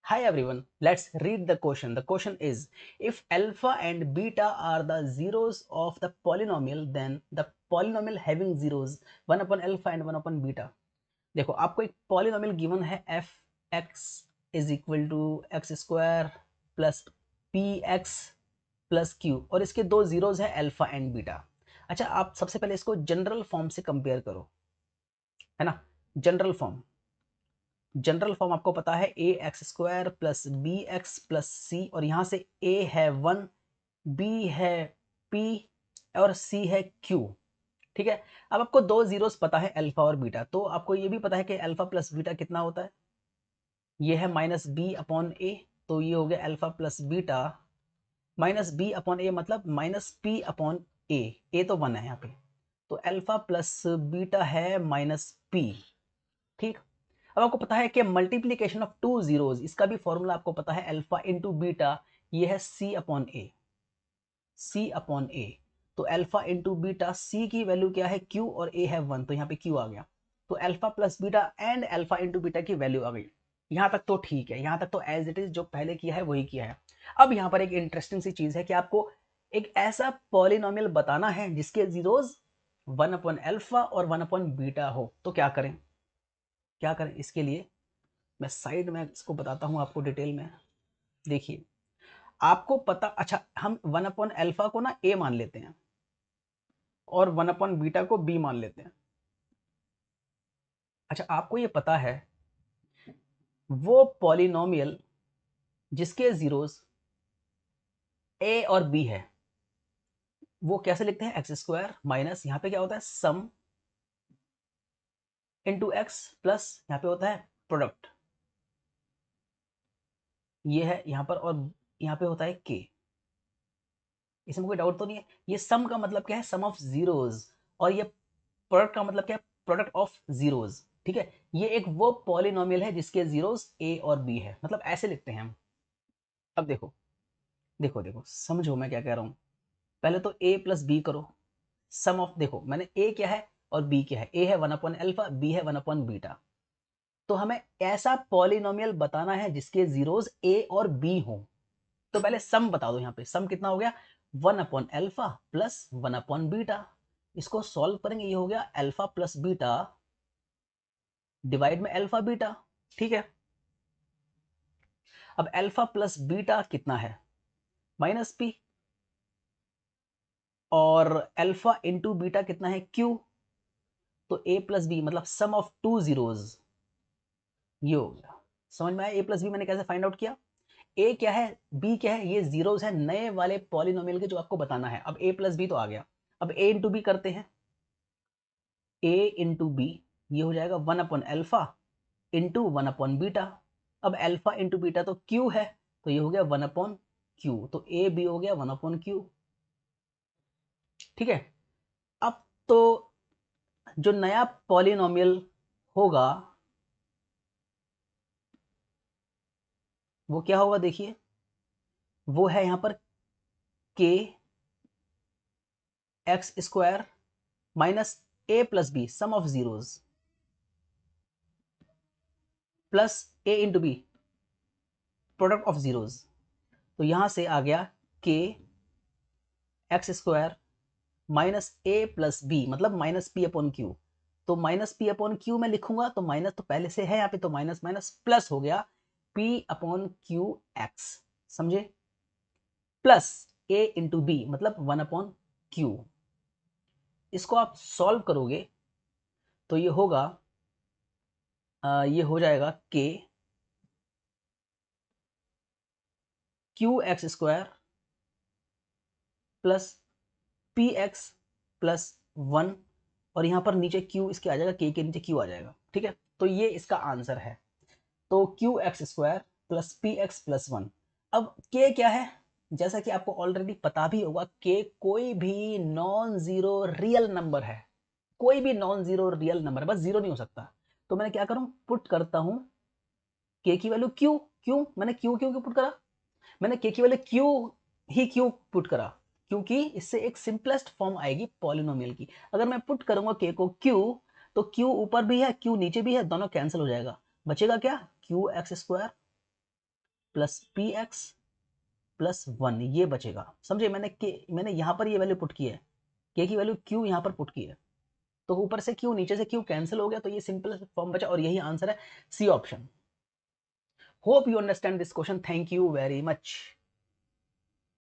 Hi everyone, let's read the question. The question is, if alpha and beta are the zeros of the polynomial, then the polynomial having zeros 1 upon alpha and 1 upon beta. देखो आपको एक polynomial given है f x is equal to x square plus p x plus q और इसके दो zeros है alpha and beta. अच्छा, आप सबसे पहले इसको जनरल फॉर्म से कंपेयर करो, है ना. जनरल फॉर्म आपको पता है A X square plus B X plus C, और यहां से ए है 1, बी है p और c है q. ठीक है. अब आपको दो जीरोस पता है अल्फा और बीटा, तो आपको ये भी पता है कि अल्फा प्लस बीटा कितना होता है. ये है माइनस बी अपॉन ए, तो ये हो गया alpha plus beta minus B upon A मतलब माइनस पी अपॉन ए तो 1 है यहाँ पे, तो अल्फा प्लस बीटा है माइनस पी. ठीक. अब आपको पता है कि मल्टीप्लीकेशन ऑफ टू जीरोज, इसका भी फॉर्मूला आपको पता है अल्फा इंटू बीटा, ये है सी अपॉन ए. तो अल्फा इंटू बीटा, सी की वैल्यू क्या है क्यू और ए है 1, तो यहाँ पे क्यू आ गया. तो alpha plus beta and alpha into beta की वैल्यू आ गई. यहाँ तक तो ठीक है, यहाँ तक तो एज इट इज जो पहले किया है वही किया है. अब यहाँ पर एक इंटरेस्टिंग सी चीज है कि आपको एक ऐसा पॉलिनोमियल बताना है जिसके जीरोज 1 अपॉन अल्फा और 1 अपॉन बीटा हो. तो क्या करें इसके लिए, मैं साइड में इसको बताता हूं आपको डिटेल में. देखिए आपको पता, अच्छा हम 1 अपॉन अल्फा को ना ए मान लेते हैं और 1 अपॉन बीटा को बी मान लेते हैं. अच्छा, आपको ये पता है वो पॉलिनोमियल जिसके जीरोस ए और बी है वो कैसे लिखते हैं, एक्स स्क्वायर माइनस यहाँ पे क्या होता है सम इंटू एक्स प्लस यहाँ पे होता है प्रोडक्ट. ये है यहाँ पर, और यहाँ पे होता है के. इसमें कोई डाउट तो नहीं है. ये सम का मतलब क्या है, सम ऑफ जीरोज, और ये प्रोडक्ट का मतलब क्या है, प्रोडक्ट ऑफ जीरोज. ठीक है. ये एक वो पॉलिनोमियल है जिसके जीरोस ए और बी है, मतलब ऐसे लिखते हैं हम. अब देखो देखो देखो समझो मैं क्या कह रहा हूं. पहले तो ए प्लस बी करो, सम ऑफ, देखो मैंने ए क्या है और बी क्या है, ए है 1 अपॉन अल्फा, बी है 1 अपॉन बीटा. तो हमें ऐसा पॉलिनोमियल बताना है जिसके जीरोस ए और बी हो. तो पहले सम बता दो. यहाँ पे सम कितना हो गया, 1 upon alpha plus 1 upon beta. इसको सॉल्व करेंगे, ये हो गया अल्फा प्लस बीटा डिवाइड में अल्फा बीटा. ठीक है. अब अल्फा प्लस बीटा कितना है, माइनस पी, और अल्फा इंटू बीटा कितना है क्यू. तो ए प्लस बी मतलब सम ऑफ टू जीरोज, ये हो गया. समझ में आया ए प्लस बी मैंने कैसे फाइंड आउट किया. ए क्या है, बी क्या है, ये जीरोज है नए वाले पॉलिनोमियल के जो आपको बताना है. अब ए प्लस बी तो आ गया. अब ए इंटू बी करते हैं, ए इंटू बी, ये हो जाएगा 1 upon alpha into 1 upon beta. अब अल्फा इंटू बीटा तो क्यू है, तो ये हो गया 1 अपॉन क्यू, तो ए बी हो गया 1 अपॉन क्यू. ठीक है. अब तो जो नया पॉलिनोमियल होगा वो क्या होगा, देखिए वो है यहां पर के x square minus a plus b sum of zeros plus a into b product of zeros. तो यहां से आ गया के x square minus a plus b मतलब माइनस पी अपॉन क्यू. तो माइनस पी अपॉन क्यू में लिखूंगा, तो माइनस तो पहले से है यहाँ पे, तो माइनस माइनस प्लस हो गया पी अपॉन क्यू एक्स. समझे. प्लस ए इंटू बी मतलब 1 अपॉन क्यू. इसको आप सॉल्व करोगे तो ये होगा ये हो जाएगा के Q x square plus P x plus 1, और यहाँ पर नीचे क्यू इसके आ जाएगा, के नीचे क्यू आ जाएगा. ठीक है. तो ये इसका आंसर है. तो Q x square plus P x plus 1. अब के क्या है, जैसा कि आपको ऑलरेडी पता भी होगा, के कोई भी नॉन जीरो रियल नंबर है. कोई भी नॉन जीरो रियल नंबर है, बस जीरो नहीं हो सकता. तो मैंने क्या करूं, पुट करता हूं के की वैल्यू क्यू. क्यों मैंने क्यू क्यों क्यों पुट करा, मैंने के की वैल्यू क्यू ही क्यों पुट करा, क्योंकि इससे एक सिंपलेस्ट फॉर्म आएगी पॉलिनोमियल की. अगर मैं पुट करूंगा के को क्यू, तो क्यू ऊपर भी है क्यू नीचे भी है, दोनों कैंसिल हो जाएगा. बचेगा क्या, Q x square plus P x plus 1 ये बचेगा। समझे, मैंने यहाँ पर ये वैल्यू पुट की है, के की वैल्यू क्यू यहाँ पर पुट की है, तो ऊपर से क्यू नीचे से क्यू कैंसिल हो गया, तो ये सिंपल फॉर्म बचा और यही आंसर है C option. Hope you understand this question. Thank you very much.